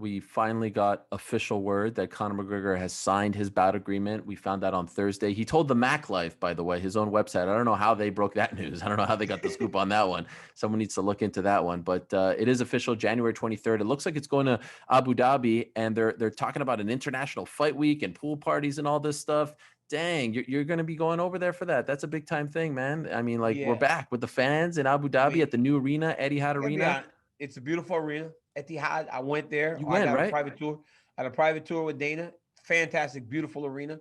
we finally got official word that Conor McGregor has signed his bout agreement. We found that on Thursday. He told the Mac Life, by the way, his own website. I don't know how they broke that news. I don't know how they got the scoop on that one. Someone needs to look into that one. But it is official, January 23rd. It looks like it's going to Abu Dhabi, and they're talking about an international fight week and pool parties and all this stuff. Dang, you're going to be going over there for that. That's a big time thing, man. I mean, like, we're Yeah. back with the fans in Abu I Dhabi mean, at the new arena, Etihad I gotta be Arena. honest. It's a beautiful arena. Etihad. I went there. You I went, got a right? private tour. I had a private tour with Dana. Fantastic, beautiful arena.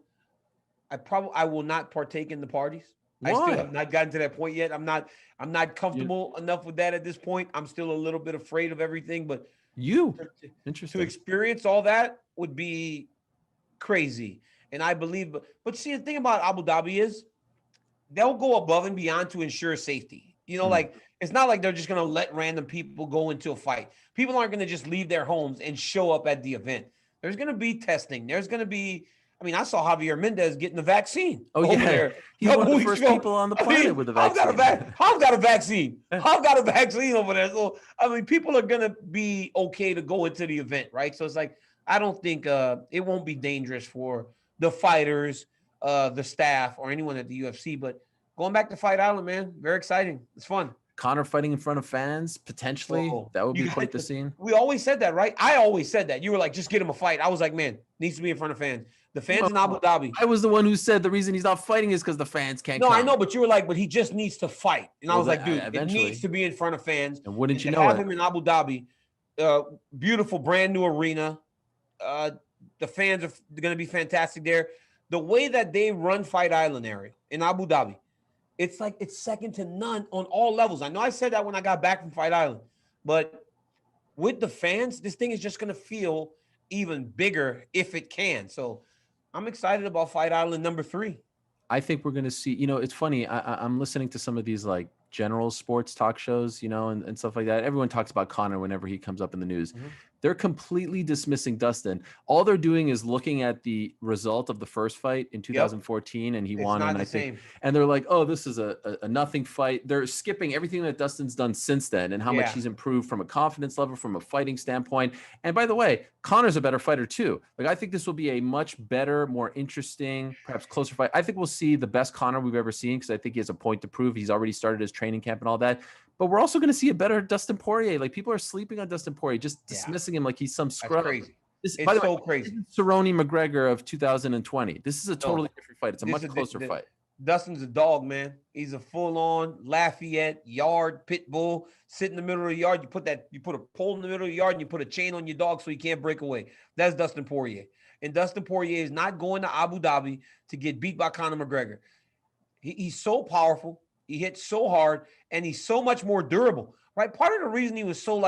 I will not partake in the parties. I still Why? have not gotten to that point yet. I'm not You, comfortable enough with that at this point. I'm still a little bit afraid of everything, but you. to Interesting. experience all that would be crazy. And I believe, but see, the thing about Abu Dhabi is they'll go above and beyond to ensure safety. Mm. Like it's not like they're just gonna let random people go into a fight. People aren't gonna just leave their homes and show up at the event. There's gonna be testing. There's gonna be. I mean, I saw Javier Mendez getting the vaccine Oh over yeah, there a he's one of couple the weeks first ago. people on the I planet mean, with a I've got a vaccine. I've got a vaccine. I've got a vaccine over there. So I mean, people are gonna be okay to go into the event, right? So it's like I don't think it won't be dangerous for the fighters, the staff, or anyone at the UFC. But going back to Fight Island, man, very exciting. It's fun. Connor fighting in front of fans, potentially, Oh, that would you be got. quite the scene. We always said that, right? I always said that. You were like, just get him a fight. I was like, man, needs to be in front of fans. The fans in Abu Well, Dhabi. I was the one who said the reason he's not fighting is because the fans can't No, I come. know, but you were like, but he just needs to fight. And I Well, was then, like, dude, it needs eventually, to be in front of fans. and And wouldn't you to know have it? him in Abu Dhabi, beautiful, brand new arena. Uh, the fans are going to be fantastic there. The way that they run Fight Island area in Abu Dhabi, it's like it's second to none on all levels. I know I said that when I got back from Fight Island, but with the fans, this thing is just going to feel even bigger if it can. So I'm excited about Fight Island number 3. I think we're going to see, it's funny. I'm listening to some of these like general sports talk shows, and stuff like that. Everyone talks about Connor whenever he comes up in the news. Mhm. They're completely dismissing Dustin. All they're doing is looking at the result of the first fight in Yep. 2014, and he It's won. not And the I think, same. and they're like, oh, this is a nothing fight. They're skipping everything that Dustin's done since then and how much Yeah. he's improved from a confidence level, from a fighting standpoint. And by the way, Connor's a better fighter too. Like, I think this will be a much better, more interesting, perhaps closer fight. I think we'll see the best Connor we've ever seen because I think he has a point to prove. He's already started his training camp and all that. But we're also going to see a better Dustin Poirier. Like, people are sleeping on Dustin Poirier, just Yeah. dismissing him like he's some That's scrub. crazy. By It's the way, so this crazy. isn't Cerrone McGregor of 2020. This is a No, totally different fight. It's a this much is closer the fight. Dustin's a dog, man. He's a full-on Lafayette yard pit bull. Sit in the middle of the yard. You put a pole in the middle of the yard and you put a chain on your dog so he can't break away. That's Dustin Poirier. And Dustin Poirier is not going to Abu Dhabi to get beat by Conor McGregor. He's so powerful. He hits so hard, and he's so much more durable. Right? Part of the reason he was so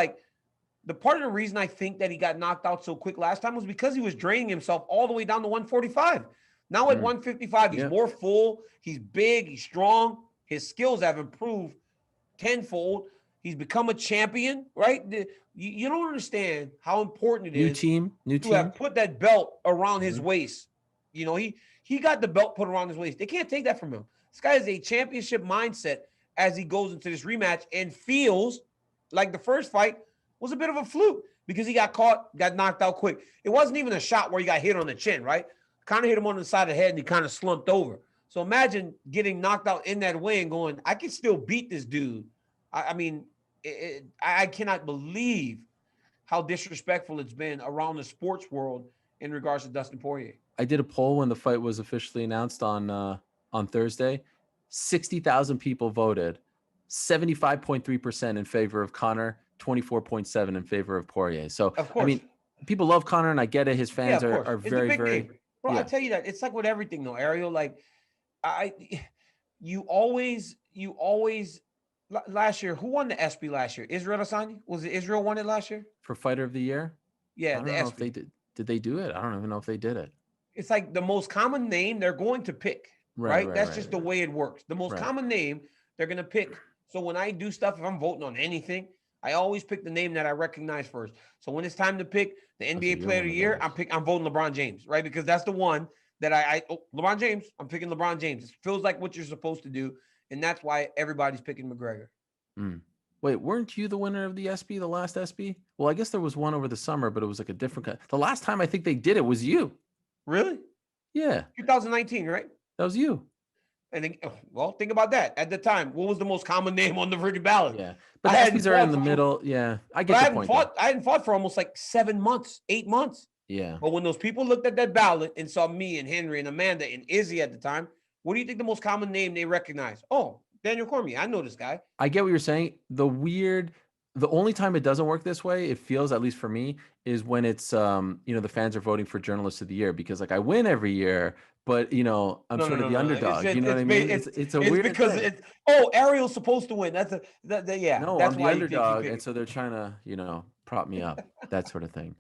the part of the reason I think that he got knocked out so quick last time was because he was draining himself all the way down to 145. Now at 155, he's Yeah. more full. He's big. He's strong. His skills have improved tenfold. He's become a champion, right? You don't understand how important it New is team. to have put that belt around his waist. He got the belt put around his waist. They can't take that from him. This guy has a championship mindset as he goes into this rematch and feels like the first fight was a bit of a fluke because he got caught, got knocked out quick. It wasn't even a shot where he got hit on the chin, right? Kind of hit him on the side of the head and he kind of slumped over. So imagine getting knocked out in that way and going, I can still beat this dude. I mean, I cannot believe how disrespectful it's been around the sports world in regards to Dustin Poirier. I did a poll when the fight was officially announced on Thursday. 60,000 people voted. 75.3% in favor of Connor, 24.7% in favor of Poirier. So, Of I course. mean, people love Connor, and I get it. His Yeah, fans of course. are It's a very, big very, name. Bro, I tell you that. It's like with everything though, Ariel. Like I you always last year, who won the ESPY last year? Israel Adesanya? Was it Israel won it last year? for Fighter of the Year. Yeah, I the don't know if ESPY. they did. Did they do it? I don't even know if they did it. It's like the most common name they're going to pick, Right, right? right, That's right. just the way it works. The most Right. common name they're going to pick. So when I do stuff, if I'm voting on anything, I always pick the name that I recognize first. So when it's time to pick the so NBA you're Player of one the of Year, those. I'm voting LeBron James, right? Because that's the one that LeBron James. I'm picking LeBron James. It feels like what you're supposed to do, and that's why everybody's picking McGregor. Mm. Wait, weren't you the winner of the SB, the last SB? Well, I guess there was one over the summer, but it was like a different. The last time I think they did it was you. Really? Yeah, 2019, right? that was you. And then, well, think about that. At the time, what was the most common name on the Virgin ballot? Yeah, but I the hadn't SBs are in fought the for, middle. Yeah, I but get the point. I hadn't fought for almost like 7 months, 8 months. Yeah. But when those people looked at that ballot and saw me and Henry and Amanda and Izzy at the time, what do you think the most common name they recognized? Oh, Daniel Cormier. I know this guy. I get what you're saying. The only time it doesn't work this way, it feels, at least for me, is when it's the fans are voting for journalist of the year, because like I win every year, but I'm No, no, sort of no, the no. underdog. You know what I mean? It's a it's weird because thing. it's Ariel's supposed to win. Yeah, No, that's I'm the why you think he underdog, picked and it. so they're trying to, prop me up, that sort of thing.